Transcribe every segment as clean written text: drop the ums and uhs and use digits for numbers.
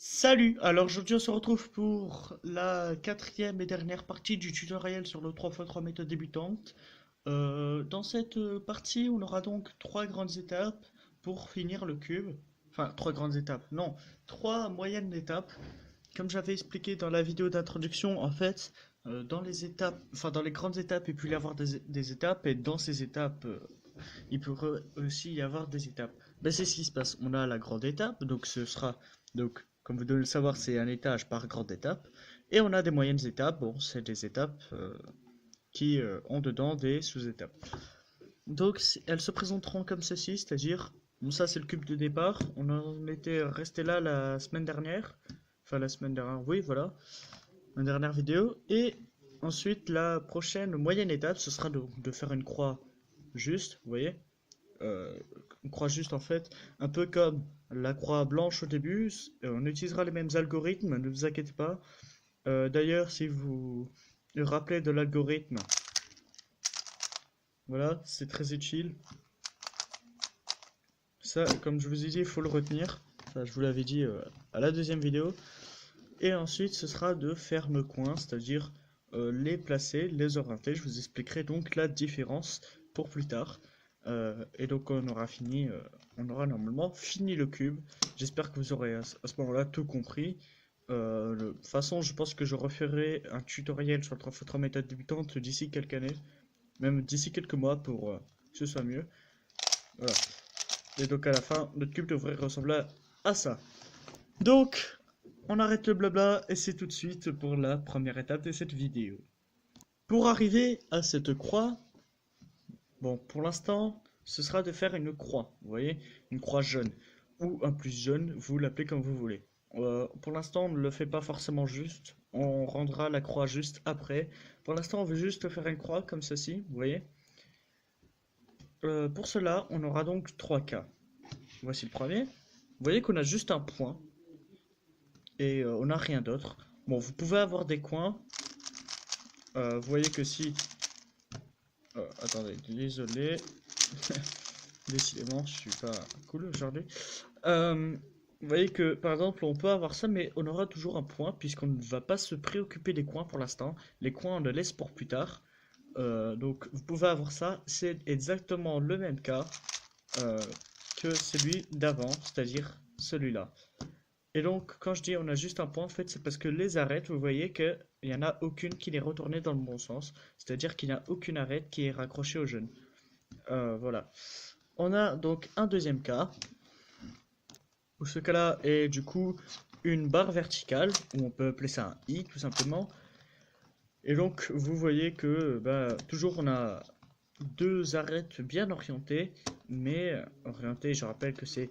Salut! Alors aujourd'hui on se retrouve pour la quatrième et dernière partie du tutoriel sur le 3x3 méthode débutante. Dans cette partie on aura donc trois grandes étapes pour finir le cube. Enfin trois grandes étapes, non, trois moyennes étapes. Comme j'avais expliqué dans la vidéo d'introduction, en fait, dans les étapes, enfin dans les grandes étapes il peut y avoir des étapes et dans ces étapes il peut aussi y avoir des étapes. Ben, c'est ce qui se passe. On a la grande étape, donc ce sera, donc, comme vous devez le savoir, c'est un étage par grande étape. Et on a des moyennes étapes, bon, c'est des étapes qui ont dedans des sous-étapes. Donc elles se présenteront comme ceci, c'est-à-dire, bon, ça c'est le cube de départ. On en était resté là la semaine dernière. Enfin, la semaine dernière, oui, voilà, la dernière vidéo. Et ensuite, la prochaine moyenne étape, ce sera de faire une croix juste, vous voyez, euh, une croix juste en fait, un peu comme la croix blanche au début. On utilisera les mêmes algorithmes, ne vous inquiétez pas. D'ailleurs, si vous vous rappelez de l'algorithme, voilà, c'est très utile. Ça, comme je vous ai dit, il faut le retenir. Ça, je vous l'avais dit à la deuxième vidéo. Et ensuite, ce sera de ferme coins, c'est-à-dire les placer, les orienter. Je vous expliquerai donc la différence pour plus tard. Et donc on aura fini, on aura normalement fini le cube. J'espère que vous aurez à ce moment-là tout compris. De toute façon, je pense que je referai un tutoriel sur le 3x3 méthode débutante d'ici quelques années, même d'ici quelques mois pour que ce soit mieux. Voilà. Et donc à la fin, notre cube devrait ressembler à ça. Donc, on arrête le blabla et c'est tout de suite pour la première étape de cette vidéo. Pour arriver à cette croix, bon, pour l'instant, ce sera de faire une croix, vous voyez, une croix jaune, ou un plus jaune, vous l'appelez comme vous voulez. Pour l'instant, on ne le fait pas forcément juste, on rendra la croix juste après. Pour l'instant, on veut juste faire une croix comme ceci, vous voyez. Pour cela, on aura donc 3 cas. Voici le premier. Vous voyez qu'on a juste un point, et on n'a rien d'autre. Bon, vous pouvez avoir des coins. Vous voyez que si... attendez, désolé. Décidément, je suis pas cool aujourd'hui. Vous voyez que, par exemple, on peut avoir ça, mais on aura toujours un point, puisqu'on ne va pas se préoccuper des coins pour l'instant. Les coins, on les laisse pour plus tard. Donc, vous pouvez avoir ça. C'est exactement le même cas euh, que celui d'avant, c'est-à-dire celui-là. Et donc, quand je dis on a juste un point, en fait, c'est parce que les arêtes, vous voyez qu'il n'y en a aucune qui est retournée dans le bon sens. C'est-à-dire qu'il n'y a aucune arête qui est raccrochée au jeune. Voilà. On a donc un deuxième cas, où ce cas-là est du coup une barre verticale, où on peut appeler ça un I tout simplement. Et donc, vous voyez que bah, toujours on a deux arêtes bien orientées, mais orientées, je rappelle que c'est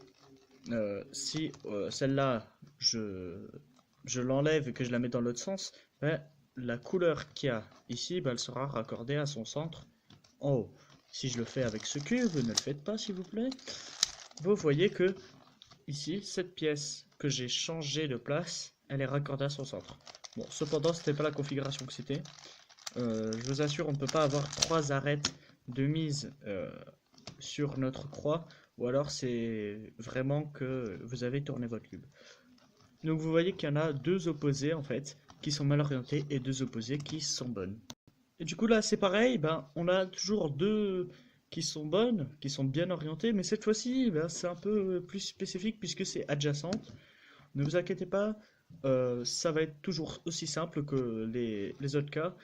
si celle-là, je l'enlève et que je la mets dans l'autre sens, ben, la couleur qu'il y a ici, ben, elle sera raccordée à son centre en haut. Si je le fais avec ce cube, ne le faites pas s'il vous plaît, vous voyez que ici, cette pièce que j'ai changé de place, elle est raccordée à son centre. Bon, cependant, c'était pas la configuration que c'était. Je vous assure, on ne peut pas avoir trois arêtes de mise sur notre croix, ou alors c'est vraiment que vous avez tourné votre cube. Donc vous voyez qu'il y en a deux opposés en fait, qui sont mal orientés, et deux opposés qui sont bonnes. Et du coup là c'est pareil, ben, on a toujours deux qui sont bonnes, qui sont bien orientées, mais cette fois-ci ben, c'est un peu plus spécifique puisque c'est adjacent. Ne vous inquiétez pas, ça va être toujours aussi simple que les autres cas,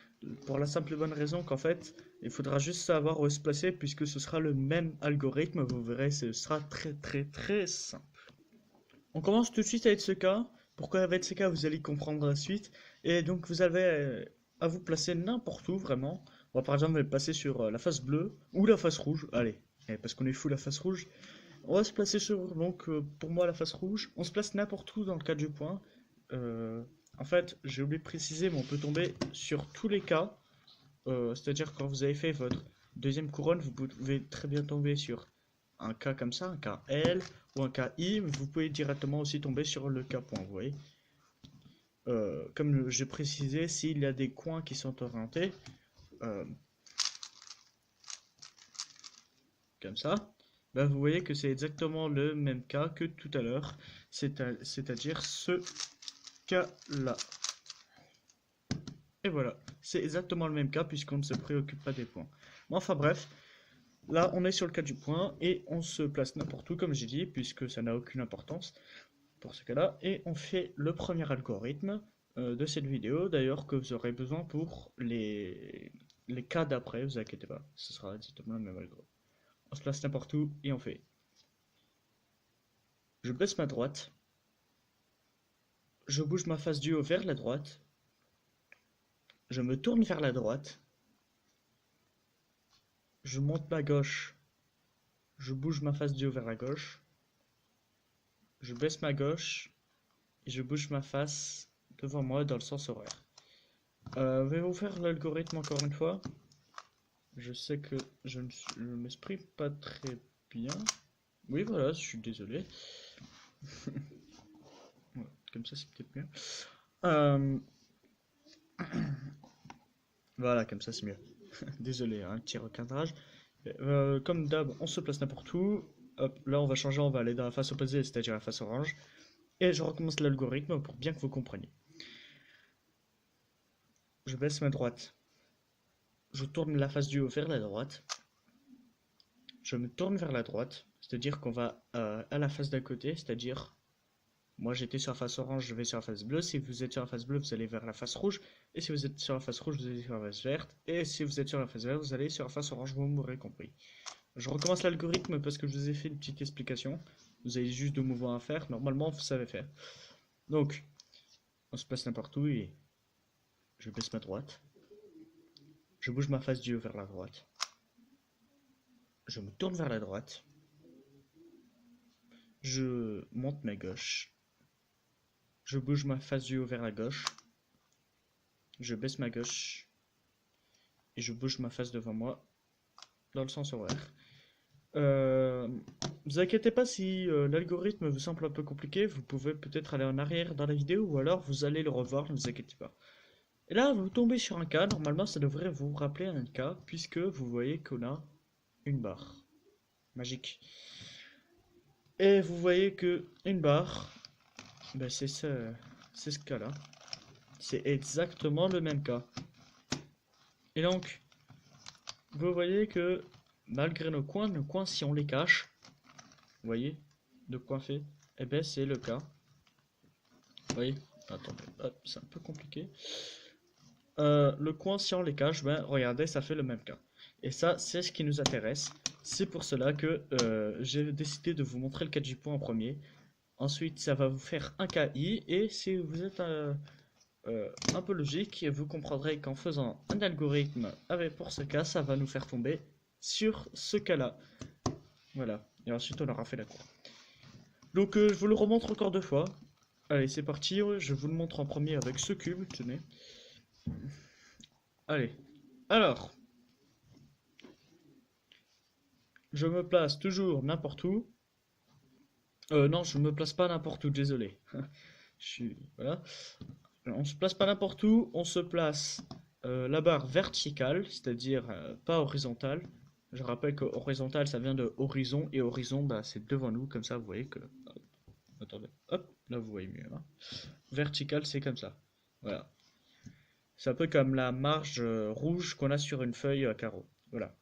pour la simple et bonne raison qu'en fait, il faudra juste savoir où se placer puisque ce sera le même algorithme, vous verrez, ce sera très très très simple. On commence tout de suite avec ce cas. Pourquoi avec ce cas, vous allez comprendre la suite. Et donc vous avez à vous placer n'importe où vraiment. On va par exemple le placer sur la face bleue ou la face rouge. Allez, parce qu'on est fou la face rouge. On va se placer sur, donc, pour moi, la face rouge. On se place n'importe où dans le cas du point. En fait, j'ai oublié de préciser, mais on peut tomber sur tous les cas. C'est-à-dire, quand vous avez fait votre deuxième couronne, vous pouvez très bien tomber sur un cas comme ça, un cas L ou un cas I. Mais vous pouvez directement aussi tomber sur le cas point, vous voyez. Comme je précisais, s'il y a des coins qui sont orientés, euh, comme ça, bah, vous voyez que c'est exactement le même cas que tout à l'heure, c'est-à-dire ce cas-là. Et voilà, c'est exactement le même cas puisqu'on ne se préoccupe pas des points. Bon, enfin bref, là on est sur le cas du point et on se place n'importe où comme j'ai dit puisque ça n'a aucune importance pour ce cas-là. Et on fait le premier algorithme de cette vidéo d'ailleurs que vous aurez besoin pour les cas d'après, vous inquiétez pas, ce sera exactement le même algorithme. On se place n'importe où et on fait. Je baisse ma droite, je bouge ma face du haut vers la droite, je me tourne vers la droite, je monte ma gauche, je bouge ma face du haut vers la gauche, je baisse ma gauche et je bouge ma face devant moi dans le sens horaire. Je vais vous faire l'algorithme encore une fois. Je sais que je ne m'exprime pas très bien. Oui, voilà, je suis désolé. Ouais, comme ça, c'est peut-être mieux. Euh, Voilà, comme ça, c'est mieux. Désolé, un petit recadrage. Comme d'hab, on se place n'importe où. Hop, là, on va changer, on va aller dans la face opposée, c'est-à-dire la face orange. Et je recommence l'algorithme pour bien que vous compreniez. Je baisse ma droite. Je tourne la face du haut vers la droite. Je me tourne vers la droite, c'est-à-dire qu'on va à la face d'à côté, c'est-à-dire moi j'étais sur la face orange, je vais sur la face bleue. Si vous êtes sur la face bleue, vous allez vers la face rouge. Et si vous êtes sur la face rouge, vous allez sur la face verte. Et si vous êtes sur la face verte, vous allez sur la face orange, vous m'aurez compris. Je recommence l'algorithme parce que je vous ai fait une petite explication. Vous avez juste deux mouvements à faire. Normalement, vous savez faire. Donc, on se place n'importe où et je baisse ma droite. Je bouge ma face du haut vers la droite. Je me tourne vers la droite. Je monte ma gauche. Je bouge ma face du haut vers la gauche. Je baisse ma gauche. Et je bouge ma face devant moi dans le sens horaire. Vous inquiétez pas si l'algorithme vous semble un peu compliqué, vous pouvez peut-être aller en arrière dans la vidéo ou alors vous allez le revoir, ne vous inquiétez pas. Et là, vous tombez sur un cas, normalement ça devrait vous rappeler un cas, puisque vous voyez qu'on a une barre magique. Et vous voyez que une barre, ben c'est ce cas-là. C'est exactement le même cas. Et donc, vous voyez que malgré nos coins si on les cache, vous voyez, de coincer, et ben c'est le cas. Vous voyez, attendez, hop, c'est un peu compliqué. Le coin si on les cache, ben regardez, ça fait le même cas. Et ça, c'est ce qui nous intéresse. C'est pour cela que j'ai décidé de vous montrer le cas du point en premier. Ensuite, ça va vous faire un KI. Et si vous êtes un peu logique, vous comprendrez qu'en faisant un algorithme avec pour ce cas, ça va nous faire tomber sur ce cas-là. Voilà. Et ensuite, on aura fait la cour. Donc, je vous le remontre encore deux fois. Allez, c'est parti. Je vous le montre en premier avec ce cube. Tenez. Allez. Alors. Je me place toujours n'importe où. Non, je me place pas n'importe où, désolé. Voilà. On se place pas n'importe où, on se place la barre verticale, c'est-à-dire pas horizontale. Je rappelle que horizontal, ça vient de horizon, et horizon, bah, c'est devant nous, comme ça, vous voyez que... Hop, attendez, hop, là vous voyez mieux. Hein. Vertical, c'est comme ça. Voilà. C'est un peu comme la marge rouge qu'on a sur une feuille à carreau. Voilà.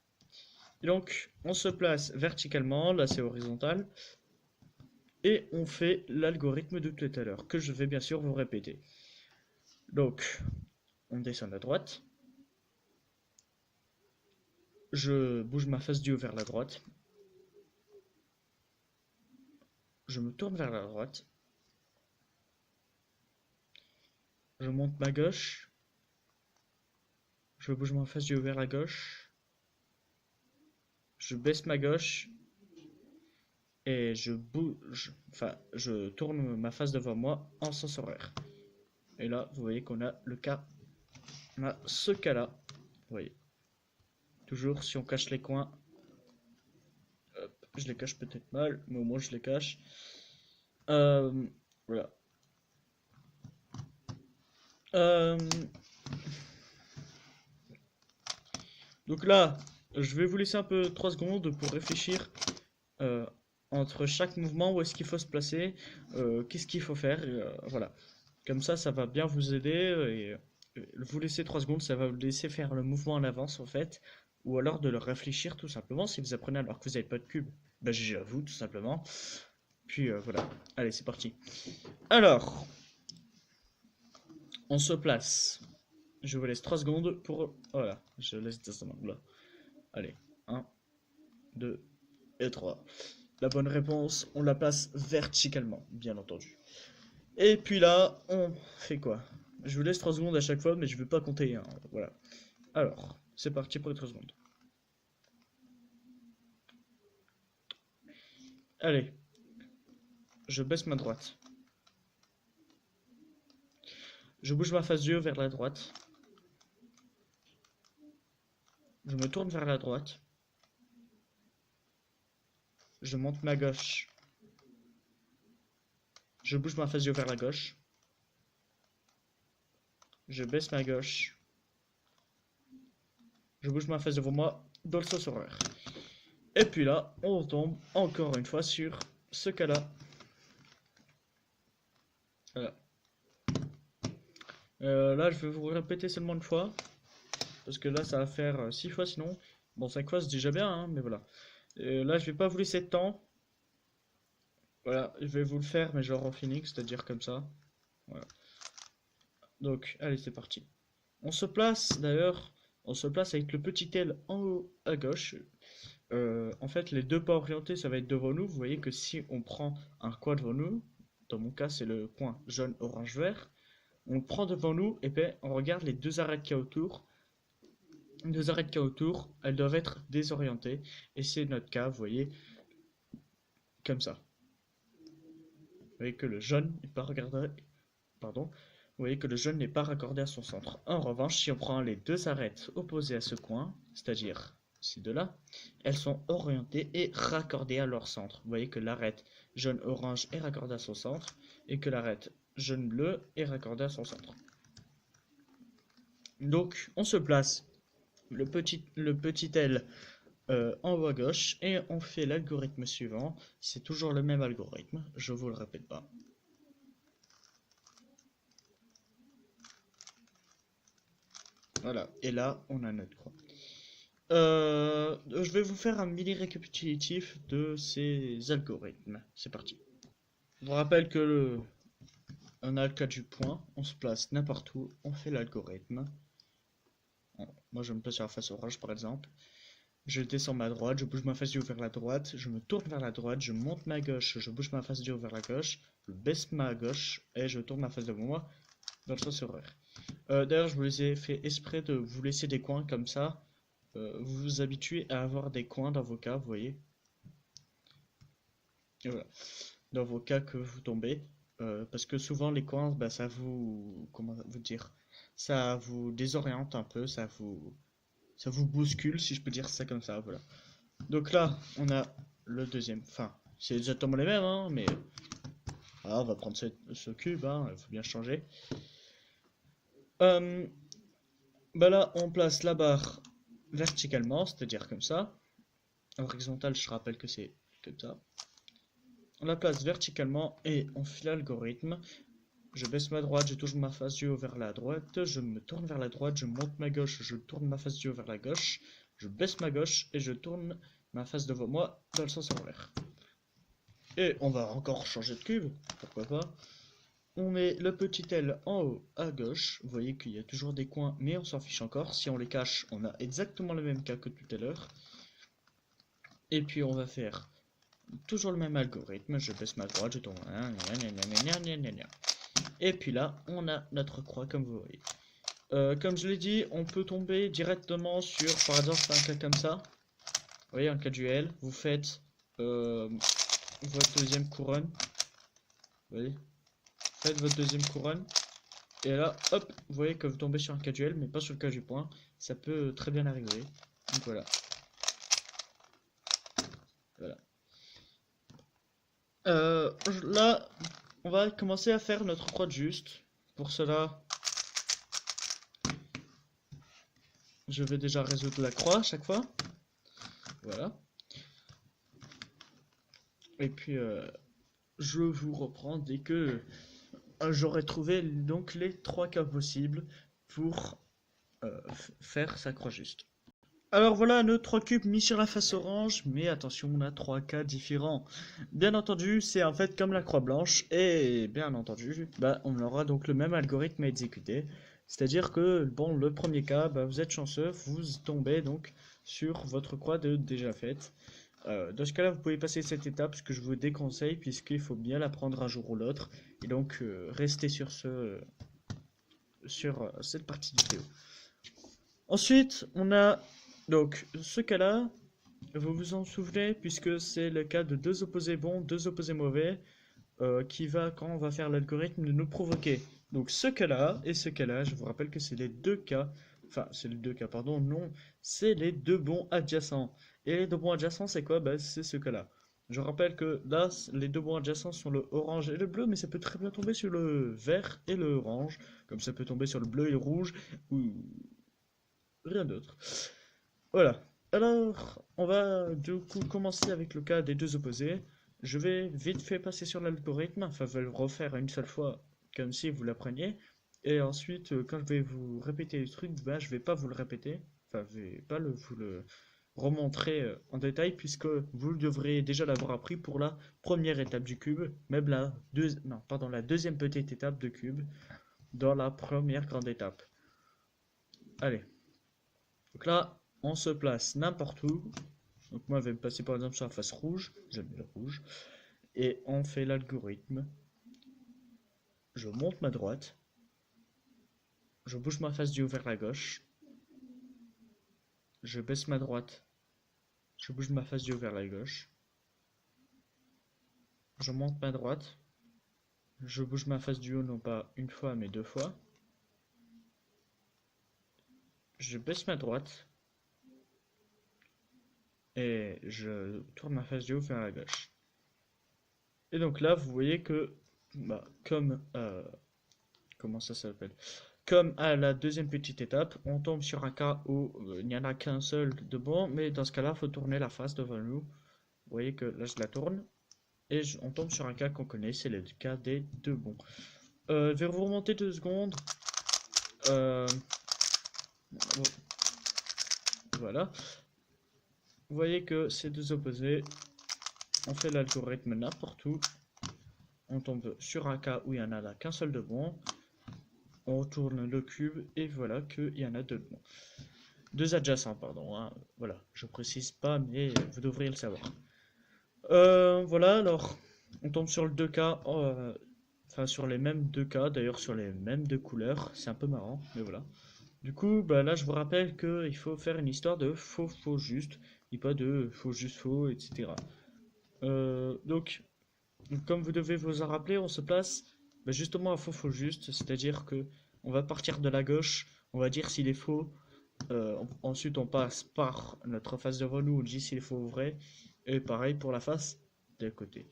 Et donc, on se place verticalement, là c'est horizontal, et on fait l'algorithme de tout à l'heure, que je vais bien sûr vous répéter. Donc, on descend à droite, je bouge ma face du haut vers la droite, je me tourne vers la droite, je monte ma gauche, je bouge ma face du haut vers la gauche, je baisse ma gauche, et je tourne ma face devant moi en sens horaire. Et là, vous voyez qu'on a le cas, on a ce cas-là, vous voyez. Toujours, si on cache les coins, hop, je les cache peut-être mal, mais au moins je les cache. Voilà. Donc là, je vais vous laisser un peu 3 secondes pour réfléchir euh, entre chaque mouvement, où est-ce qu'il faut se placer, qu'est-ce qu'il faut faire, voilà. Comme ça va bien vous aider vous laisser 3 secondes, ça va vous laisser faire le mouvement en avance en fait, ou alors de le réfléchir tout simplement si vous apprenez alors que vous n'avez pas de cube. Bah GG à vous tout simplement. Puis voilà, allez c'est parti. Alors, on se place. Je vous laisse 3 secondes pour... Voilà, je laisse dans un angle là. Allez, 1, 2 et 3. La bonne réponse, on la place verticalement, bien entendu. Et puis là, on fait quoi? Je vous laisse 3 secondes à chaque fois, mais je ne vais pas compter. Hein, voilà. Alors, c'est parti pour les 3 secondes. Allez, je baisse ma droite. Je bouge ma face d'yeux vers la droite. Je me tourne vers la droite. Je monte ma gauche. Je bouge ma face d'yeux vers la gauche. Je baisse ma gauche. Je bouge ma face devant moi dans le sens horaire. Et puis là, on tombe encore une fois sur ce cas-là. Voilà. Là, je vais vous répéter seulement une fois. Parce que là, ça va faire 6 fois sinon. Bon, 5 fois, c'est déjà bien, hein, mais voilà. Là, je vais pas vous laisser de temps. Voilà, je vais vous le faire, mais genre en phoenix, c'est-à-dire comme ça. Voilà. Donc, allez, c'est parti. On se place, d'ailleurs, on se place avec le petit L en haut à gauche. En fait, les deux pas orientés, ça va être devant nous. Vous voyez que si on prend un coin devant nous, dans mon cas, c'est le coin jaune, orange, vert. On le prend devant nous, et puis on regarde les deux arêtes qu'il y a autour. Les deux arêtes qu'il y a autour, elles doivent être désorientées. Et c'est notre cas, vous voyez, comme ça. Vous voyez que le jaune n'est pas regardé. Pardon. Vous voyez que le jaune n'est pas raccordé à son centre. En revanche, si on prend les deux arêtes opposées à ce coin, c'est-à-dire ces deux-là, elles sont orientées et raccordées à leur centre. Vous voyez que l'arête jaune-orange est raccordée à son centre et que l'arête jaune-bleu est raccordée à son centre. Donc, on se place le petit L en haut à gauche et on fait l'algorithme suivant. C'est toujours le même algorithme, je vous le répète pas. Voilà, et là, on a notre croix. Je vais vous faire un mini récapitulatif de ces algorithmes. C'est parti. Je vous rappelle que on a le cas du point, on se place n'importe où, on fait l'algorithme. Moi, je me place sur la face orange, par exemple. Je descends ma droite, je bouge ma face du haut vers la droite, je me tourne vers la droite, je monte ma gauche, je bouge ma face du haut vers la gauche, je baisse ma gauche et je tourne ma face devant moi dans le sens horaire. D'ailleurs, je vous ai fait exprès de vous laisser des coins comme ça. Vous vous habituez à avoir des coins dans vos cas, vous voyez. Et voilà. Dans vos cas que vous tombez. Parce que souvent les coins, bah, ça vous... Comment vous dire? Ça vous désoriente un peu, ça vous bouscule, si je peux dire ça comme ça, voilà. Donc là, on a le deuxième. Enfin, c'est exactement les mêmes, hein, mais... Ah, on va prendre ce cube, hein, il faut bien changer. Bah là, on place la barre verticalement, c'est-à-dire comme ça. Horizontal, je rappelle que c'est comme ça. On la place verticalement et on fait l'algorithme. Je baisse ma droite, je touche ma face du haut vers la droite, je me tourne vers la droite, je monte ma gauche, je tourne ma face du haut vers la gauche, je baisse ma gauche et je tourne ma face devant moi dans le sens horaire. Et on va encore changer de cube, pourquoi pas. On met le petit L en haut à gauche. Vous voyez qu'il y a toujours des coins, mais on s'en fiche encore. Si on les cache, on a exactement le même cas que tout à l'heure. Et puis on va faire toujours le même algorithme. Je baisse ma droite, je tourne. Et puis là, on a notre croix, comme vous voyez. Comme je l'ai dit, on peut tomber directement sur, par exemple, un cas comme ça. Vous voyez, un cas du L. Vous faites votre deuxième couronne. Vous voyez, faites votre deuxième couronne. Et là, hop, vous voyez que vous tombez sur un cas du L, mais pas sur le cas du point. Ça peut très bien arriver. Donc voilà. Voilà. Là, on va commencer à faire notre croix de juste. Pour cela, je vais déjà résoudre la croix à chaque fois. Voilà. Et puis, je vous reprends dès que j'aurai trouvé donc les 3 cas possibles pour faire sa croix juste. Alors voilà nos 3 cubes mis sur la face orange, mais attention, on a 3 cas différents. Bien entendu, c'est en fait comme la croix blanche, et bien entendu, bah, on aura donc le même algorithme à exécuter. C'est-à-dire que, bon, le premier cas, bah, vous êtes chanceux, vous tombez donc sur votre croix déjà faite. Dans ce cas-là, vous pouvez passer cette étape, ce que je vous déconseille, puisqu'il faut bien l'apprendre un jour ou l'autre, et donc restez sur cette partie de vidéo. Ensuite, on a donc ce cas-là, vous vous en souvenez, puisque c'est le cas de 2 opposés bons, 2 opposés mauvais, qui va, quand on va faire l'algorithme, de nous provoquer. Donc ce cas-là et ce cas-là, je vous rappelle que c'est les 2 cas, enfin c'est les 2 cas, pardon, non, c'est les 2 bons adjacents. Et les 2 bons adjacents, c'est quoi? Bah, c'est ce cas-là. Je rappelle que là, les 2 bons adjacents sont le orange et le bleu, mais ça peut très bien tomber sur le vert et le orange, comme ça peut tomber sur le bleu et le rouge, ou rien d'autre. Voilà. Alors, on va du coup commencer avec le cas des 2 opposés. Je vais vite fait passer sur l'algorithme, enfin, je vais le refaire une seule fois, comme si vous l'appreniez. Et ensuite, quand je vais vous répéter le truc, ben, je vais pas vous le répéter, enfin, je vais pas vous le remontrer en détail, puisque vous devrez déjà l'avoir appris pour la première étape du cube, même non, pardon, la deuxième petite étape de cube, dans la première grande étape. Allez. Donc là, on se place n'importe où. Donc moi, je vais me passer par exemple sur la face rouge. J'aime le rouge. Et on fait l'algorithme. Je monte ma droite. Je bouge ma face du haut vers la gauche. Je baisse ma droite. Je bouge ma face du haut vers la gauche. Je monte ma droite. Je bouge ma face du haut non pas une fois mais 2 fois. Je baisse ma droite. Et je tourne ma face du haut vers la gauche. Et donc là, vous voyez que, bah, comment ça s'appelle? Comme à la deuxième petite étape, on tombe sur un cas où il n'y en a qu'un seul de bon, mais dans ce cas-là, il faut tourner la face devant nous. Vous voyez que là, je la tourne, et on tombe sur un cas qu'on connaît, c'est le cas des 2 bons. Je vais vous remonter 2 secondes. Bon, voilà. Vous voyez que ces 2 opposés, on fait l'algorithme n'importe où. On tombe sur un cas où il n'y en a qu'un seul de bon. On tourne le cube et voilà qu'il y en a 2 bons. 2 adjacents, pardon. Hein. Voilà, je précise pas, mais vous devriez le savoir. Voilà, alors, on tombe sur le 2 cas, enfin sur les mêmes 2 cas, d'ailleurs sur les mêmes 2 couleurs. C'est un peu marrant, mais voilà. Du coup, bah là, je vous rappelle qu'il faut faire une histoire de faux, faux, juste, et pas de faux, juste, faux, etc. Donc, comme vous devez vous en rappeler, on se place bah, justement à faux, faux, juste, c'est-à-dire que on va partir de la gauche, on va dire s'il est faux. Ensuite, on passe par notre face devant nous, on dit s'il est faux ou vrai. Et pareil pour la face de côté.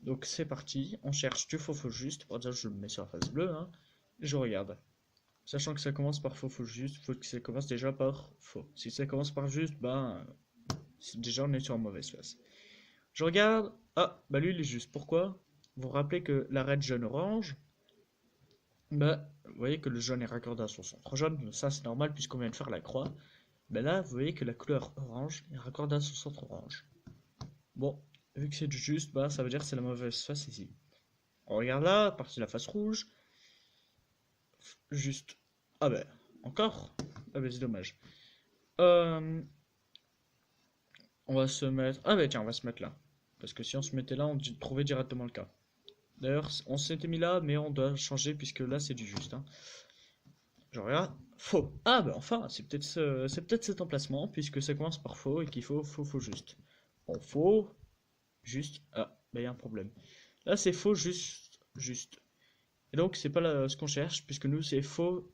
Donc c'est parti, on cherche du faux faux juste. Par exemple, je le mets sur la face bleue. Hein, et je regarde. Sachant que ça commence par faux faux juste, il faut que ça commence déjà par faux. Si ça commence par juste, ben déjà on est sur une mauvaise face. Je regarde. Ah, bah lui il est juste. Pourquoi? Vous vous rappelez que l'arête jaune-orange, bah, vous voyez que le jaune est raccordé à son centre jaune, ça c'est normal puisqu'on vient de faire la croix. Ben là, vous voyez que la couleur orange est raccordée à son centre orange. Bon, vu que c'est du juste, bah, ça veut dire que c'est la mauvaise face ici. On regarde là, partie de la face rouge. Juste. Ah ben, encore? Ah ben, c'est dommage. Euh, on va se mettre... Ah ben tiens, on va se mettre là. Parce que si on se mettait là, on trouvait directement le cas. D'ailleurs, on s'était mis là, mais on doit changer puisque là, c'est du juste. Hein. Je regarde. Faux. Ah ben enfin, c'est peut-être cet emplacement, puisque ça commence par faux et qu'il faut faux, faux, juste. Bon, faux, juste. Ah, ben il y a un problème. Là, c'est faux, juste, juste. Et donc, c'est pas ce qu'on cherche, puisque nous, c'est faux,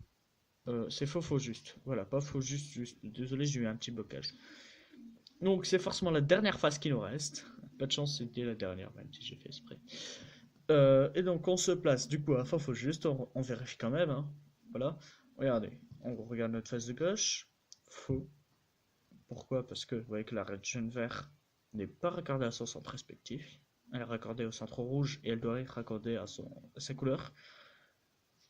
faux, juste. Voilà, pas faux, juste, juste. Désolé, j'ai eu un petit blocage. Donc, c'est forcément la dernière phase qui nous reste. Pas de chance, c'était la dernière, même si j'ai fait exprès. Et donc, on se place du coup à faux, faux, juste. On vérifie quand même. Hein. Voilà. Regardez, on regarde notre face de gauche. Faux. Pourquoi? Parce que vous voyez que la red jaune vert n'est pas raccordée à son centre respectif. Elle est raccordée au centre rouge et elle doit être raccordée à sa couleur.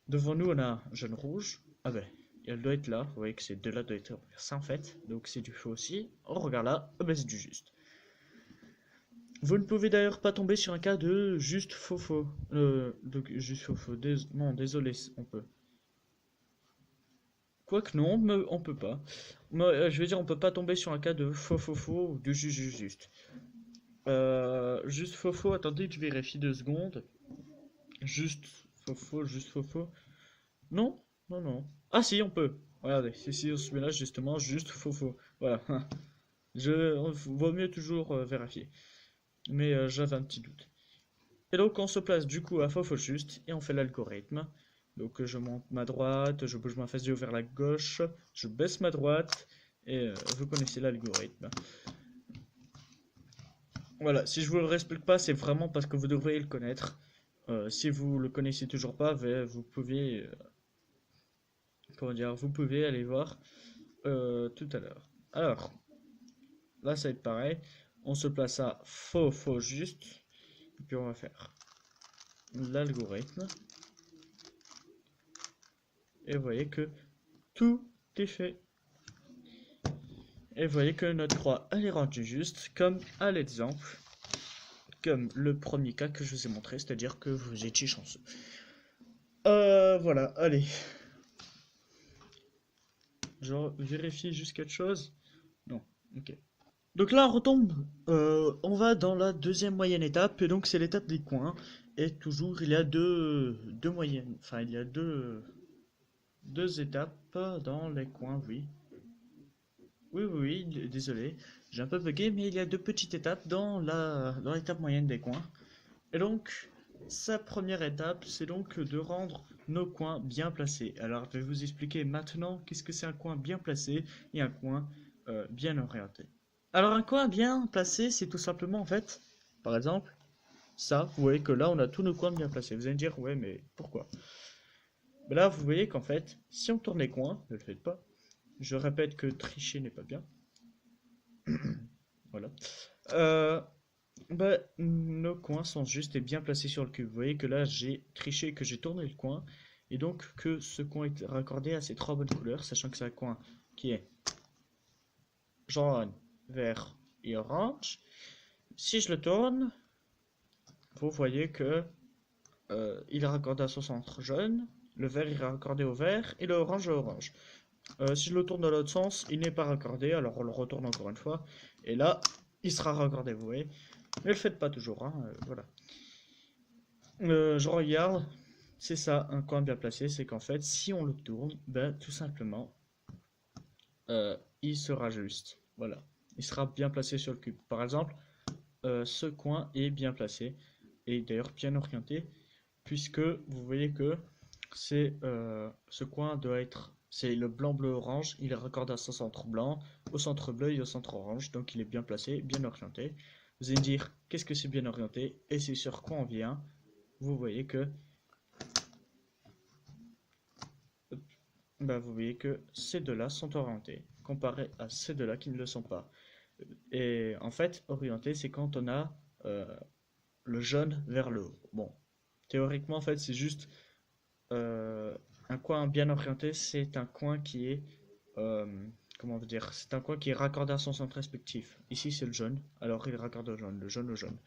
Devant nous, on a jaune rouge. Ah ben, elle doit être là. Vous voyez que ces deux-là doivent être ça en fait. Donc c'est du faux aussi. On regarde là. Ah ben, c'est du juste. Vous ne pouvez d'ailleurs pas tomber sur un cas de juste faux faux. Juste faux faux. Non, désolé, on peut. Quoique non, mais on peut pas. Je veux dire, on peut pas tomber sur un cas de faux faux faux ou de juste juste juste. Juste faux faux, attendez, je vérifie 2 secondes. Juste faux faux, juste faux faux. Non, non, non. Ah si, on peut. Regardez, si on se met là justement, juste faux faux. Voilà. Vaut mieux toujours vérifier. Mais j'avais un petit doute. Et donc on se place du coup à faux faux juste et on fait l'algorithme. Donc je monte ma droite, je bouge ma face du haut vers la gauche, je baisse ma droite et vous connaissez l'algorithme. Voilà, si je vous le explique pas, c'est vraiment parce que vous devriez le connaître. Si vous le connaissez toujours pas, vous pouvez, comment dire, vous pouvez aller voir tout à l'heure. Alors, là ça va être pareil. On se place à faux, faux, juste. Et puis on va faire l'algorithme. Et vous voyez que tout est fait. Et vous voyez que notre croix, elle est rendue juste, comme à l'exemple, comme le premier cas que je vous ai montré, c'est-à-dire que vous étiez chanceux. Voilà, allez. Je vérifie juste quelque chose. Non, ok. Donc là, on retombe, on va dans la deuxième moyenne étape, et donc c'est l'étape des coins. Et toujours, il y a deux moyennes, enfin, il y a deux étapes dans les coins, oui. Oui, désolé, j'ai un peu bugué, mais il y a deux petites étapes dans l'étape moyenne des coins. Et donc, sa première étape, c'est donc de rendre nos coins bien placés. Alors, je vais vous expliquer maintenant qu'est-ce que c'est un coin bien placé et un coin bien orienté. Alors, un coin bien placé, c'est tout simplement en fait, par exemple, ça, vous voyez que là, on a tous nos coins bien placés. Vous allez me dire, ouais, mais pourquoi? Ben là, vous voyez qu'en fait, si on tourne les coins, ne le faites pas. Je répète que tricher n'est pas bien. Voilà. Euh, Bah, nos coins sont juste et bien placés sur le cube. Vous voyez que là, j'ai triché, que j'ai tourné le coin, et donc que ce coin est raccordé à ces trois bonnes couleurs, sachant que c'est un coin qui est jaune, vert et orange. Si je le tourne, vous voyez que il est raccordé à son centre jaune, le vert est raccordé au vert, et le orange au orange. Si je le tourne dans l'autre sens, il n'est pas raccordé, alors on le retourne encore une fois, et là, il sera raccordé, vous voyez. Ne le faites pas toujours, hein, voilà. Je regarde, c'est ça, un coin bien placé, c'est qu'en fait, si on le tourne, ben tout simplement, il sera juste. Voilà, il sera bien placé sur le cube. Par exemple, ce coin est bien placé et d'ailleurs bien orienté, puisque vous voyez que ce coin doit être, c'est le blanc, bleu, orange. Il est raccordé à son centre blanc, au centre bleu et au centre orange, donc il est bien placé, bien orienté. Vous allez me dire, qu'est-ce que c'est bien orienté? Et c'est sur quoi on vient? Vous voyez que bah, vous voyez que ces deux-là sont orientés, comparé à ces deux-là qui ne le sont pas. Et en fait, orienté, c'est quand on a euh, le jaune vers le haut. Bon, théoriquement, en fait, c'est juste un coin bien orienté, c'est un coin qui est, euh, comment vous dire, c'est un coin qui est raccordé à son centre respectif. Ici, c'est le jaune, alors il est raccordé au jaune, le jaune au jaune.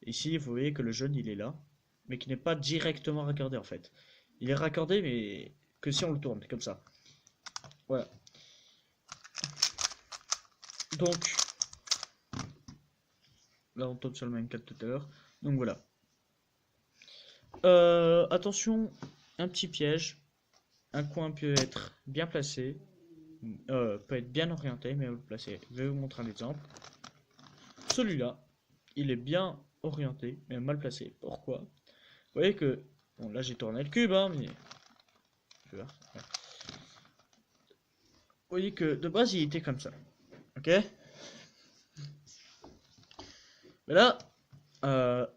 Ici, vous voyez que le jaune, il est là, mais qui n'est pas directement raccordé, en fait. Il est raccordé, mais que si on le tourne, comme ça. Voilà. Donc, là on tombe sur le même cas de tout à l'heure. Donc voilà. Attention, un petit piège. Un coin peut être bien placé, peut être bien orienté, mais mal placé. Je vais vous montrer un exemple. Celui-là, il est bien orienté, mais mal placé. Pourquoi? Vous voyez que, bon là j'ai tourné le cube, hein, mais... Vous voyez que de base il était comme ça. Ok? Mais là,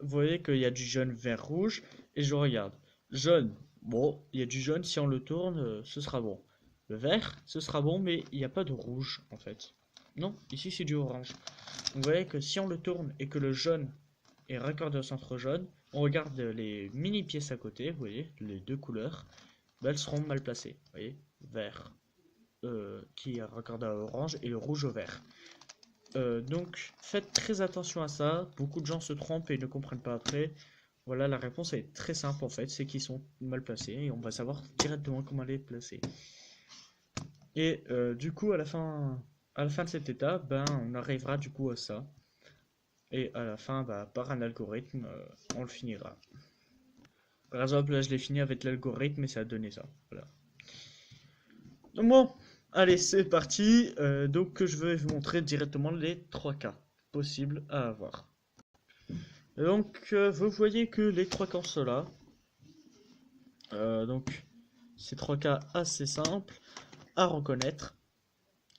vous voyez qu'il y a du jaune, vert, rouge, et je regarde. Jaune, bon, il y a du jaune, si on le tourne, ce sera bon. Le vert, ce sera bon, mais il n'y a pas de rouge, en fait. Non, ici c'est du orange. Vous voyez que si on le tourne et que le jaune est raccordé au centre jaune, on regarde les mini pièces à côté, vous voyez, les deux couleurs, ben, elles seront mal placées. Vous voyez, vert qui est raccordé à orange et le rouge au vert. Donc faites très attention à ça, beaucoup de gens se trompent et ne comprennent pas après. Voilà, la réponse est très simple en fait, c'est qu'ils sont mal placés et on va savoir directement comment les placer. Et du coup, à la fin de cette étape, ben, on arrivera du coup à ça. Et à la fin, bah, par un algorithme, on le finira. Par exemple, là, je l'ai fini avec l'algorithme et ça a donné ça. Voilà. Donc bon, allez, c'est parti. Donc, je vais vous montrer directement les 3 cas possibles à avoir. Donc, vous voyez que les 3 cas sont là. Donc, ces 3 cas assez simples à reconnaître.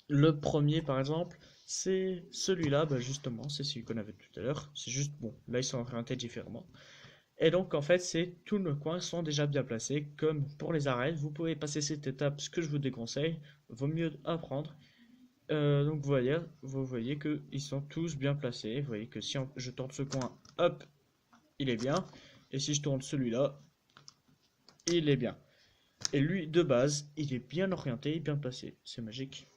Le premier, par exemple, c'est celui-là, bah, justement, c'est celui qu'on avait tout à l'heure. C'est juste, bon, là, ils sont orientés différemment. Et donc, en fait, c'est tous nos coins sont déjà bien placés. Comme pour les arêtes, vous pouvez passer cette étape, ce que je vous déconseille. Vaut mieux apprendre. Donc, vous voyez que ils sont tous bien placés. Vous voyez que si je tourne ce coin, hop, il est bien. Et si je tourne celui-là, il est bien. Et lui, de base, il est bien orienté et bien placé. C'est magique.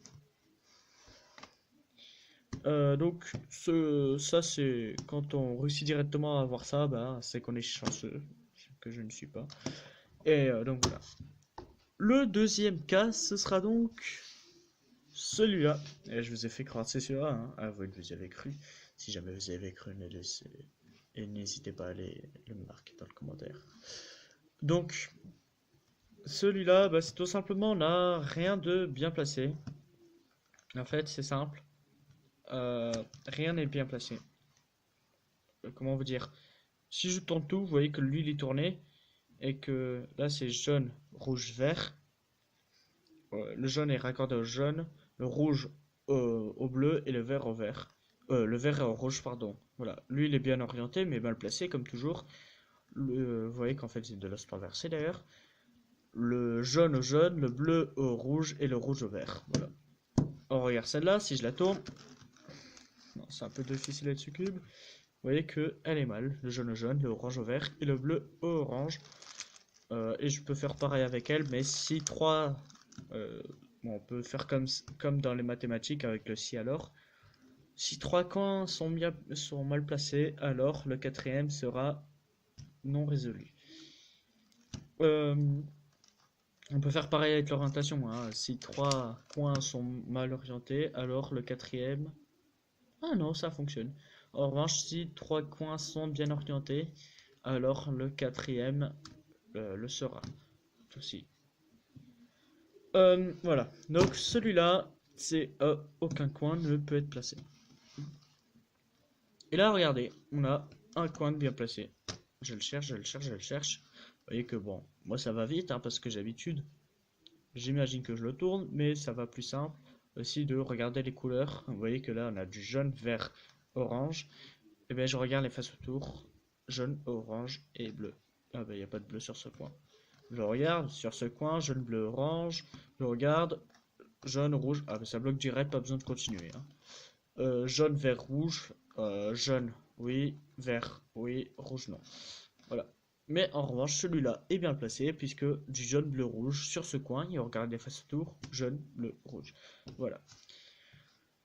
Donc, ça, c'est quand on réussit directement à avoir ça, bah, c'est qu'on est chanceux, que je ne suis pas. Et donc voilà. Le deuxième cas, ce sera donc celui-là. Et je vous ai fait croire que c'est celui-là, hein. Ah, vous y avez cru. Si jamais vous y avez cru, et n'hésitez pas à le marquer dans le commentaire. Donc, celui-là, bah, c'est tout simplement, on n'a rien de bien placé. En fait, c'est simple. Rien n'est bien placé. Comment vous dire? Si je tourne tout, vous voyez que lui, il est tourné. Et que là, c'est jaune, rouge, vert. Le jaune est raccordé au jaune, le rouge au bleu et le vert au vert. Le vert est au rouge, pardon. Voilà, lui il est bien orienté mais mal placé comme toujours. Vous voyez qu'en fait c'est de l'os inversé d'ailleurs. Le jaune au jaune, le bleu au rouge et le rouge au vert. Voilà. On regarde celle-là, si je la tourne. C'est un peu difficile avec ce cube. Vous voyez que elle est mal. Le jaune au jaune, le orange au vert et le bleu au orange. Et je peux faire pareil avec elle, mais si 3 bon, on peut faire comme dans les mathématiques avec le si alors. Si 3 coins sont mal placés, alors le quatrième sera non résolu. On peut faire pareil avec l'orientation, hein. Si 3 coins sont mal orientés, alors le quatrième... Ah non, ça fonctionne. En revanche, si 3 coins sont bien orientés, alors le quatrième le sera aussi. Voilà, donc celui-là, c'est aucun coin ne peut être placé. Et là, regardez, on a un coin bien placé. Je le cherche, je le cherche, je le cherche. Vous voyez que bon, moi ça va vite hein, parce que j'ai l'habitude. J'imagine que je le tourne, mais ça va plus simple aussi de regarder les couleurs. Vous voyez que là, on a du jaune, vert, orange. Et bien, je regarde les faces autour, jaune, orange et bleu. Ah ben, il n'y a pas de bleu sur ce coin. Je regarde sur ce coin, jaune, bleu, orange. Je regarde, jaune, rouge. Ah ben, ça bloque direct, pas besoin de continuer, hein. Jaune, vert, rouge. Jaune, oui. Vert, oui. Rouge, non. Voilà. Mais en revanche, celui-là est bien placé puisque du jaune, bleu, rouge sur ce coin. Et on regarde les faces autour. Jaune, bleu, rouge. Voilà.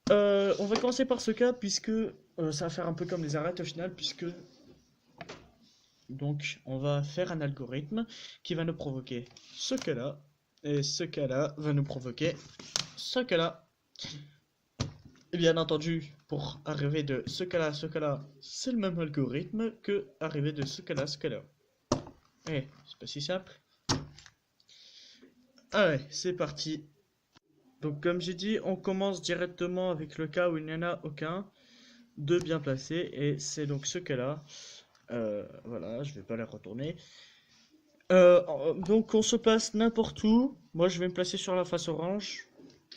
On va commencer par ce cas puisque ça va faire un peu comme les arêtes au final puisque donc on va faire un algorithme qui va nous provoquer ce cas-là et ce cas-là va nous provoquer ce cas-là. Et bien entendu, pour arriver de ce cas-là à ce cas-là, c'est le même algorithme que arriver de ce cas-là à ce cas-là. Eh, c'est pas si simple. Allez, c'est parti. Donc comme j'ai dit, on commence directement avec le cas où il n'y en a aucun de bien placé. Et c'est donc ce cas-là. Voilà, je vais pas les retourner. Donc on se place n'importe où. Moi je vais me placer sur la face orange.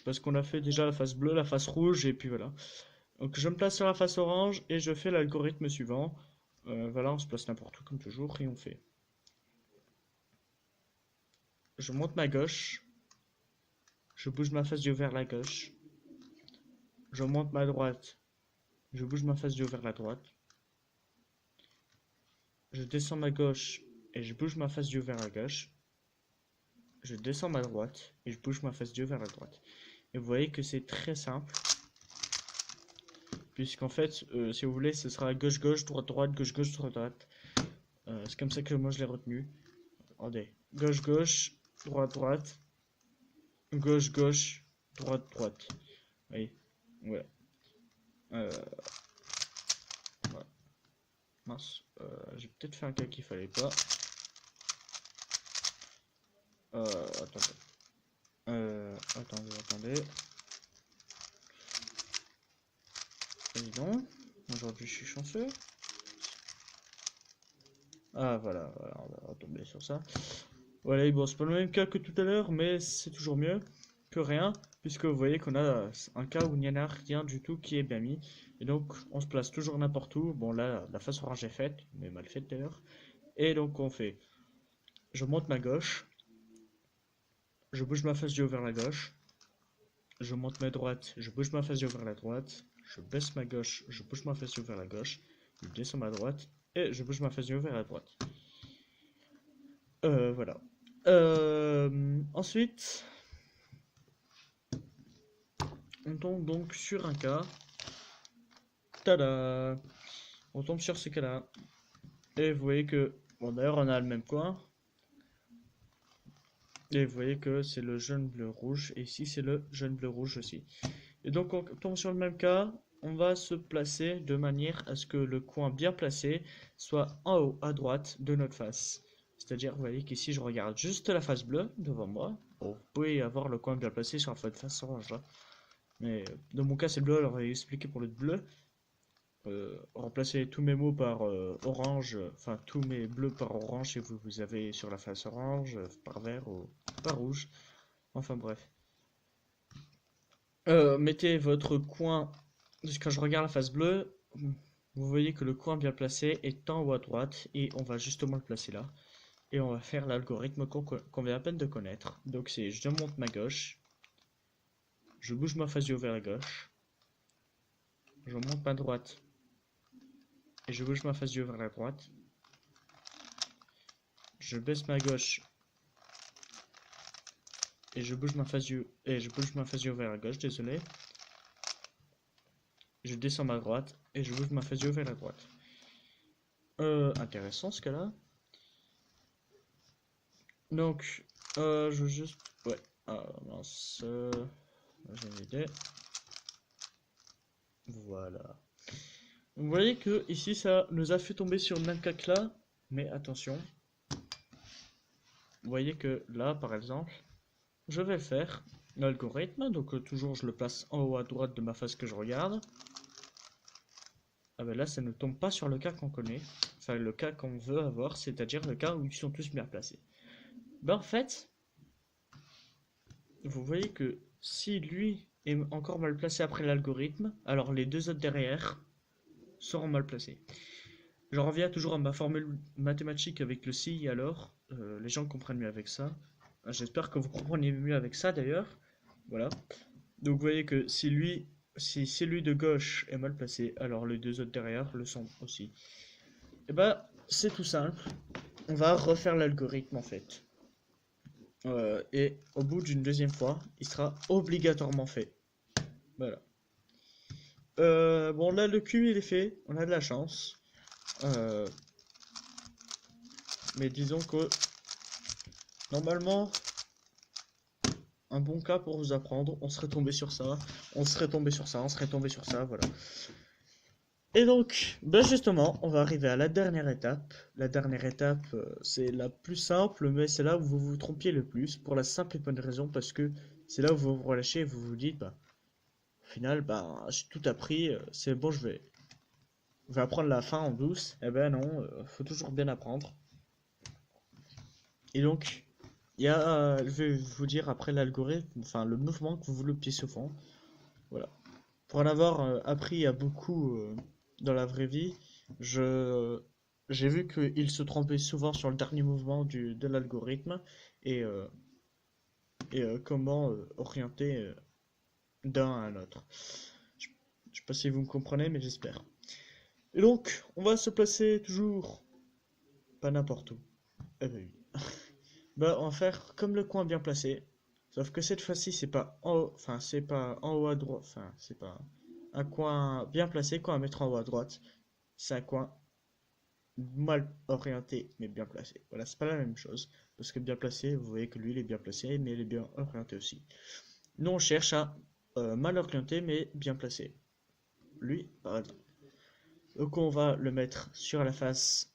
Parce qu'on a fait déjà la face bleue, la face rouge et puis voilà. Donc je me place sur la face orange et je fais l'algorithme suivant. Voilà, on se place n'importe où comme toujours et on fait. Je monte ma gauche. Je bouge ma face du haut vers la gauche. Je monte ma droite. Je bouge ma face du haut vers la droite. je descends ma gauche et je bouge ma face d'yeux vers la gauche. Je descends ma droite et je bouge ma face d'yeux vers la droite. Et vous voyez que c'est très simple. Puisqu'en fait, si vous voulez, ce sera gauche-gauche, droite-droite, gauche-gauche, droite-droite. C'est comme ça que moi je l'ai retenu. Regardez. Gauche-gauche, droite-droite, gauche-gauche, droite-droite. Oui. Ouais. Euh, ouais. Mince. J'ai peut-être fait un cas qu'il fallait pas. Attendez. Attendez. Dis donc. Aujourd'hui, je suis chanceux. Ah, voilà, on va retomber sur ça. Voilà, bon, c'est pas le même cas que tout à l'heure, mais c'est toujours mieux que rien, puisque vous voyez qu'on a un cas où il n'y en a rien du tout qui est bien mis. Et donc, on se place toujours n'importe où. Bon, là, la face orange est faite, mais mal faite d'ailleurs. Et donc, on fait, je monte ma gauche, je bouge ma face du haut vers la gauche, je monte ma droite, je bouge ma face du haut vers la droite, je baisse ma gauche, je bouge ma face du haut vers la gauche, je descends ma droite, et je bouge ma face du haut vers la droite. Voilà. Ensuite, on tombe donc sur un cas. Tada! On tombe sur ce cas-là. Et vous voyez que, bon d'ailleurs on a le même coin. Et vous voyez que c'est le jaune, bleu, rouge. Et ici c'est le jaune, bleu, rouge aussi. Et donc on tombe sur le même cas. On va se placer de manière à ce que le coin bien placé soit en haut à droite de notre face. C'est-à-dire, vous voyez qu'ici je regarde juste la face bleue devant moi. Bon, vous pouvez avoir le coin bien placé sur votre face orange là. Mais dans mon cas c'est bleu, alors je vais expliquer pour le bleu. Remplacer tous mes mots par orange, enfin tous mes bleus par orange et vous avez sur la face orange, par vert ou par rouge. Enfin bref. Mettez votre coin, quand je regarde la face bleue, vous voyez que le coin bien placé est en haut à droite et on va justement le placer là. Et on va faire l'algorithme qu'on vient à peine de connaître. Donc c'est je monte ma gauche, je bouge ma face du haut vers la gauche, je monte ma droite et je bouge ma face du haut vers la droite. Je baisse ma gauche et je bouge ma face du haut vers la gauche, désolé. Je descends ma droite et je bouge ma face du haut vers la droite. Intéressant ce cas-là. Donc, je veux juste... Ouais, mince. J'ai une idée. Voilà. Vous voyez que ici ça nous a fait tomber sur le même cas que là, mais attention. Vous voyez que là, par exemple, je vais faire l'algorithme, donc toujours je le place en haut à droite de ma face que je regarde. Ah ben là, ça ne tombe pas sur le cas qu'on connaît, enfin le cas qu'on veut avoir, c'est-à-dire le cas où ils sont tous bien placés. Ben en fait, vous voyez que si lui est encore mal placé après l'algorithme, alors les deux autres derrière seront mal placés. Je reviens toujours à ma formule mathématique avec le si alors, les gens comprennent mieux avec ça. J'espère que vous comprenez mieux avec ça d'ailleurs. Voilà. Donc vous voyez que si celui de gauche est mal placé, alors les deux autres derrière le sont aussi. Et bah c'est tout simple. On va refaire l'algorithme en fait. Et au bout d'une deuxième fois, il sera obligatoirement fait. Voilà. Bon là le Q il est fait, on a de la chance. Mais disons que normalement un bon cas pour vous apprendre, on serait tombé sur ça, on serait tombé sur ça, on serait tombé sur ça, voilà. Et donc, ben justement, on va arriver à la dernière étape. La dernière étape, c'est la plus simple, mais c'est là où vous vous trompiez le plus, pour la simple et bonne raison, parce que c'est là où vous vous relâchez et vous vous dites, bah, au final, bah, j'ai tout appris, c'est bon, je vais apprendre la fin en douce. Eh ben non, faut toujours bien apprendre. Et donc, je vais vous dire après l'algorithme, enfin le mouvement que vous voulez pied souvent. Voilà. Pour en avoir appris à beaucoup dans la vraie vie, j'ai vu qu'il se trompait souvent sur le dernier mouvement de l'algorithme et, comment orienter d'un à un autre. Je sais pas si vous me comprenez, mais j'espère. Et donc, on va se placer toujours pas n'importe où. Eh ben oui. Bah, on va faire comme le coin bien placé. Sauf que cette fois-ci, c'est pas en haut, enfin, c'est pas en haut à droite, enfin, c'est pas un coin bien placé, quoi, à mettre en haut à droite. C'est un coin mal orienté, mais bien placé. Voilà, c'est pas la même chose. Parce que bien placé, vous voyez que lui, il est bien placé, mais il est bien orienté aussi. Nous, on cherche à mal orienté, mais bien placé. Lui, par exemple. Donc, on va le mettre sur la face.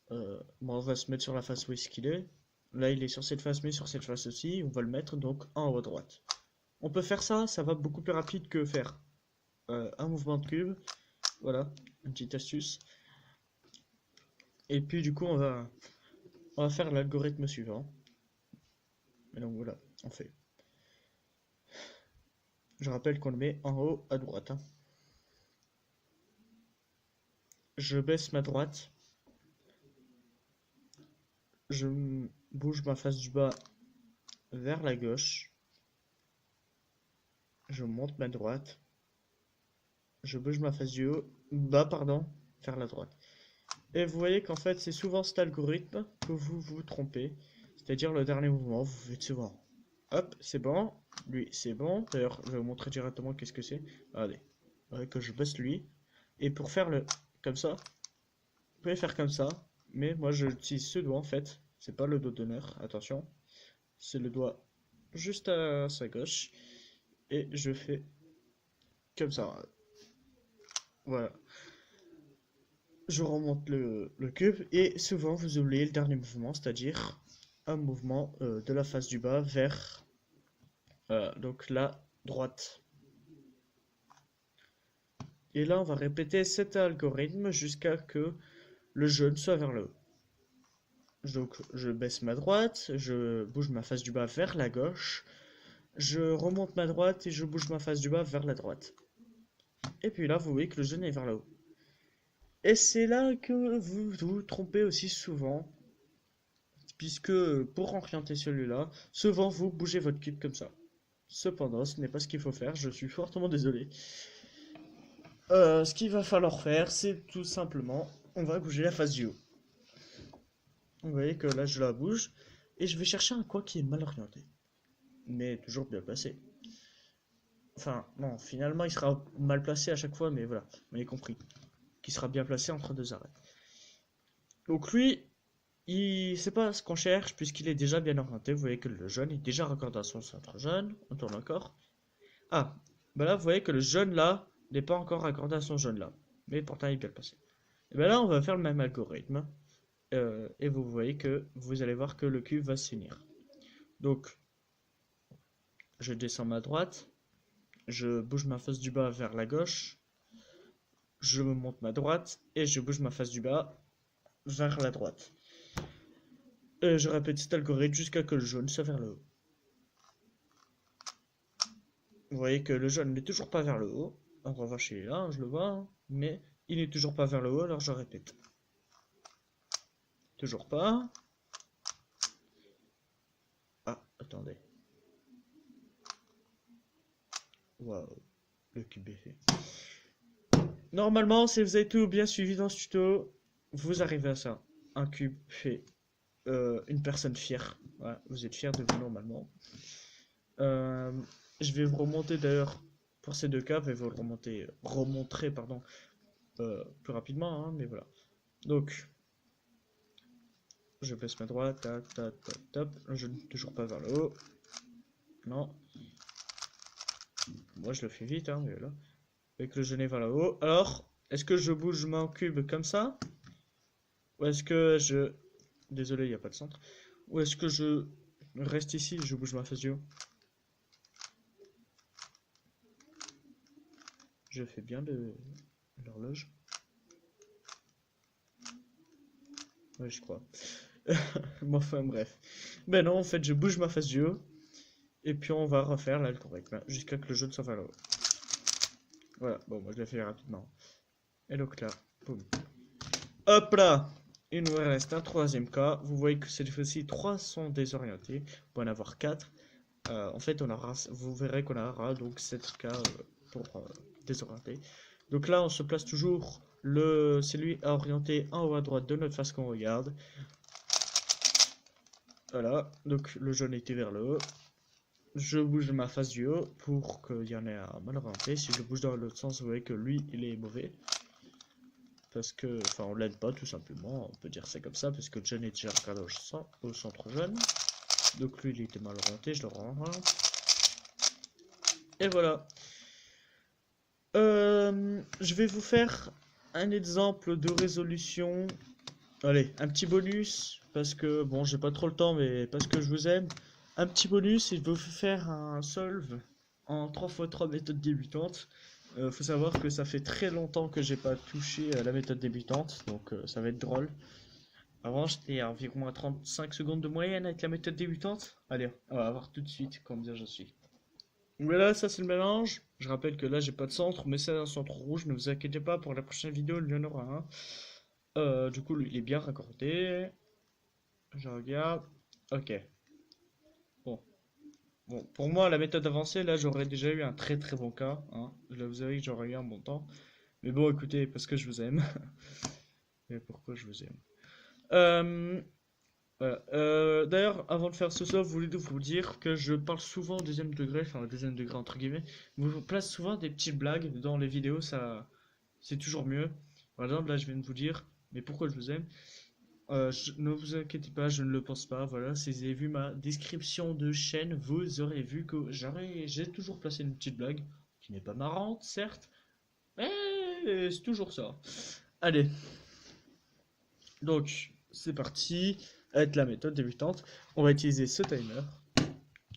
Bon, on va se mettre sur la face où est-ce qu'il est. Là, il est sur cette face, mais sur cette face aussi. On va le mettre donc en haut à droite. On peut faire ça, ça va beaucoup plus rapide que faire un mouvement de cube. Voilà, une petite astuce. Et puis, du coup, on va faire l'algorithme suivant. Et donc, voilà, on fait. Je rappelle qu'on le met en haut à droite, hein. Je baisse ma droite. Je bouge ma face du bas vers la gauche. Je monte ma droite. Je bouge ma face du haut, bas, pardon, vers la droite. Et vous voyez qu'en fait, c'est souvent cet algorithme que vous vous trompez. C'est-à-dire le dernier mouvement, vous faites souvent. Hop, c'est bon. Lui, c'est bon. D'ailleurs, je vais vous montrer directement qu'est-ce que c'est. Allez, vous voyez que je baisse lui. Et pour faire le comme ça, vous pouvez faire comme ça. Mais moi, j'utilise ce doigt en fait. C'est pas le doigt d'honneur, attention. C'est le doigt juste à sa gauche. Et je fais comme ça. Voilà. Je remonte le cube et souvent vous oubliez le dernier mouvement, c'est-à-dire un mouvement de la face du bas vers donc la droite. Et là, on va répéter cet algorithme jusqu'à que le jaune soit vers le haut. Donc, je baisse ma droite, je bouge ma face du bas vers la gauche, je remonte ma droite et je bouge ma face du bas vers la droite. Et puis là, vous voyez que le jaune est vers le haut. Et c'est là que vous vous trompez aussi souvent, puisque pour orienter celui-là, souvent vous bougez votre cube comme ça. Cependant, ce n'est pas ce qu'il faut faire, je suis fortement désolé. Ce qu'il va falloir faire, c'est tout simplement, on va bouger la face du haut. Vous voyez que là, je la bouge, et je vais chercher un coin qui est mal orienté, mais toujours bien placé. Enfin, non, finalement, il sera mal placé à chaque fois, mais voilà, vous avez compris. Qui sera bien placé entre deux arrêts. Donc lui, c'est pas ce qu'on cherche puisqu'il est déjà bien orienté. Vous voyez que le jaune est déjà raccordé à son centre jaune. On tourne encore. Ah, bah là vous voyez que le jaune là n'est pas encore raccordé à son jaune là. Mais pourtant il est bien passé. Et ben là on va faire le même algorithme. Et vous voyez que vous allez voir que le cube va s'unir. Donc je descends ma droite. Je bouge ma face du bas vers la gauche. Je monte ma droite. Et je bouge ma face du bas vers la droite. Je répète cet algorithme jusqu'à que le jaune soit vers le haut. Vous voyez que le jaune n'est toujours pas vers le haut. En revanche, il est là, je le vois, hein, mais il n'est toujours pas vers le haut, alors je répète. Toujours pas. Ah, attendez. Waouh, le cube est fait. Normalement, si vous avez tout bien suivi dans ce tuto, vous arrivez à ça. Un cube fait. Une personne fière. Ouais, vous êtes fier de vous normalement. Je vais vous remonter d'ailleurs pour ces deux cas, je vais vous le remontrer pardon, plus rapidement, hein, mais voilà. Donc, je baisse ma droite, tac, tac, tac, tac. Je ne toujours pas vers le haut. Non. Moi je le fais vite, hein, mais voilà. Avec le genet vers le haut. Alors, est-ce que je bouge mon cube comme ça? Ou est-ce que je... Désolé, il n'y a pas de centre. Ou est-ce que je reste ici et je bouge ma face du haut? Je fais bien l'horloge. Ouais, je crois. Bon, enfin, bref. Ben non, en fait, je bouge ma face du haut. Et puis, on va refaire l'algorithme jusqu'à que le jaune soit vers le haut. Voilà, bon, moi, je l'ai fait rapidement. Et donc là, boum. Hop là! Il nous reste un troisième cas. Vous voyez que cette fois-ci, 3 sont désorientés. On peut en avoir 4. En fait, vous verrez qu'on aura donc 7 cas pour désorienter. Donc là, on se place toujours celui à orienter en haut à droite de notre face qu'on regarde. Voilà, donc le jaune était vers le haut. Je bouge ma face du haut pour qu'il y en ait un mal orienté. Si je bouge dans l'autre sens, vous voyez que lui, il est mauvais. Parce que, enfin, on l'aide pas tout simplement, on peut dire ça comme ça, parce que le jaune est déjà regardé au centre jaune. Donc lui, il était mal orienté, je le rentre. Et voilà. Je vais vous faire un exemple de résolution. Allez, un petit bonus, parce que, bon, j'ai pas trop le temps, mais parce que je vous aime. Un petit bonus, et je vais vous faire un solve en 3x3 méthode débutante. Faut savoir que ça fait très longtemps que j'ai pas touché à la méthode débutante, donc ça va être drôle. Avant, j'étais à environ à 35 secondes de moyenne avec la méthode débutante. Allez, on va voir tout de suite combien je suis. Voilà, ça c'est le mélange. Je rappelle que là, j'ai pas de centre, mais c'est un centre rouge. Ne vous inquiétez pas, pour la prochaine vidéo, il y en aura un. Du coup, lui, il est bien raccordé. Je regarde. Ok. Bon. Bon, pour moi, la méthode avancée, là, j'aurais déjà eu un très très bon cas. Hein. Là, vous savez que j'aurais eu un bon temps. Mais bon, écoutez, parce que je vous aime. Et pourquoi je vous aime. Voilà. D'ailleurs, avant de faire ce soir, je voulais vous dire que je parle souvent au deuxième degré, enfin au deuxième degré entre guillemets. Je vous place souvent des petites blagues dans les vidéos, ça, c'est toujours mieux. Par exemple, là, je viens de vous dire, mais pourquoi je vous aime? Ne vous inquiétez pas, je ne le pense pas. Voilà, si vous avez vu ma description de chaîne, vous aurez vu que j'ai toujours placé une petite blague qui n'est pas marrante, certes, mais c'est toujours ça. Allez, donc c'est parti avec la méthode débutante. On va utiliser ce timer.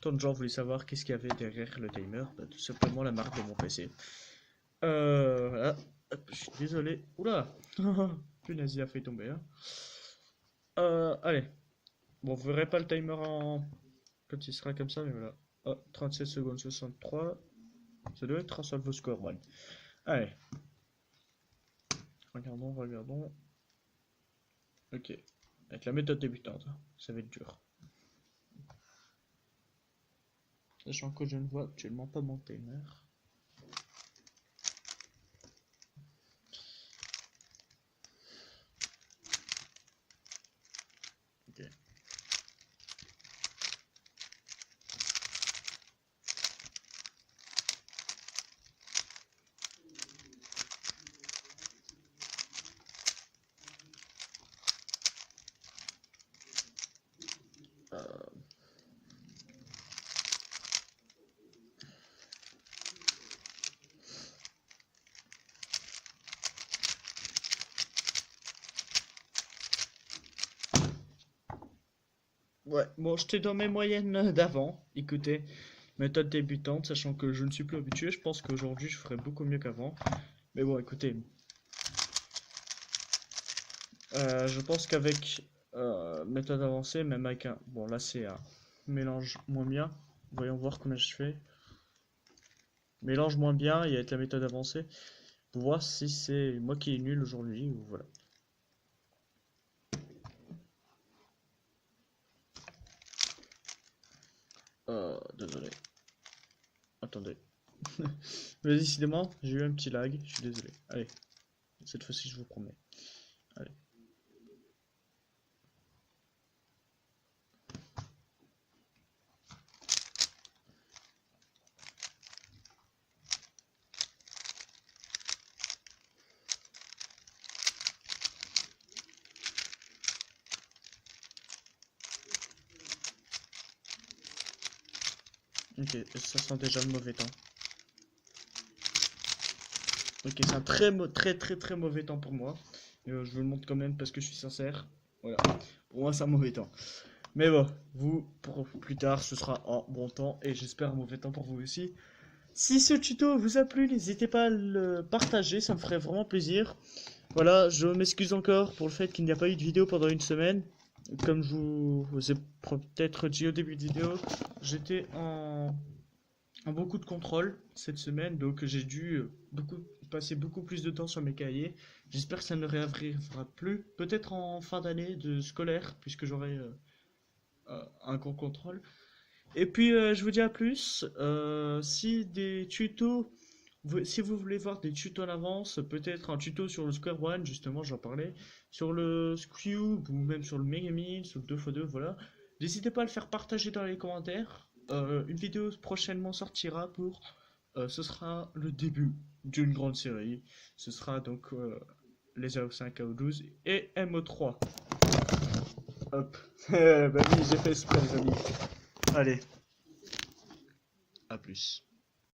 Tant de gens voulaient savoir qu'est-ce qu'il y avait derrière le timer. Bah, tout simplement la marque de mon PC. Voilà. Hop, je suis désolé. Oula. Punaise, il a fait tomber. Hein. Allez. Bon, vous verrez pas le timer quand il sera comme ça, mais voilà. Oh, 37 secondes 63. Ça doit être un solve score one. Allez. Regardons, regardons. Ok. Avec la méthode débutante. Hein. Ça va être dur. Sachant que je ne vois actuellement pas mon timer. Ok. Ouais, bon, j'étais dans mes moyennes d'avant. Écoutez, méthode débutante, sachant que je ne suis plus habitué. Je pense qu'aujourd'hui, je ferai beaucoup mieux qu'avant. Mais bon, écoutez, je pense qu'avec méthode avancée, même avec un... Bon, là, c'est un mélange moins bien. Voyons voir combien je fais. Mélange moins bien et avec la méthode avancée. Pour voir si c'est moi qui est nul aujourd'hui ou voilà. Désolé. Attendez. Mais décidément, j'ai eu un petit lag. Je suis désolé. Allez, cette fois-ci, je vous promets. Allez. Ok, ça sent déjà le mauvais temps. Ok, c'est un très mauvais temps pour moi. Je vous le montre quand même parce que je suis sincère. Voilà, pour moi c'est un mauvais temps. Mais bon, vous, pour plus tard, ce sera un bon temps et j'espère un mauvais temps pour vous aussi. Si ce tuto vous a plu, n'hésitez pas à le partager, ça me ferait vraiment plaisir. Voilà, je m'excuse encore pour le fait qu'il n'y a pas eu de vidéo pendant une semaine. Comme je vous ai peut-être dit au début de vidéo, j'étais en beaucoup de contrôle cette semaine, donc j'ai dû passer beaucoup plus de temps sur mes cahiers. J'espère que ça ne réarrivera plus, peut-être en fin d'année de scolaire, puisque j'aurai un gros contrôle. Et puis je vous dis à plus. Si des tutos, si vous voulez voir des tutos en avance, peut-être un tuto sur le Square One, justement, j'en parlais, sur le Cube ou même sur le Megamix, sur le 2x2, voilà. N'hésitez pas à le faire partager dans les commentaires. Une vidéo prochainement sortira pour... ce sera le début d'une grande série. Ce sera donc les AO5, AO12 et MO3. Hop. Bah oui, j'ai fait exprès, les amis. Allez, à plus.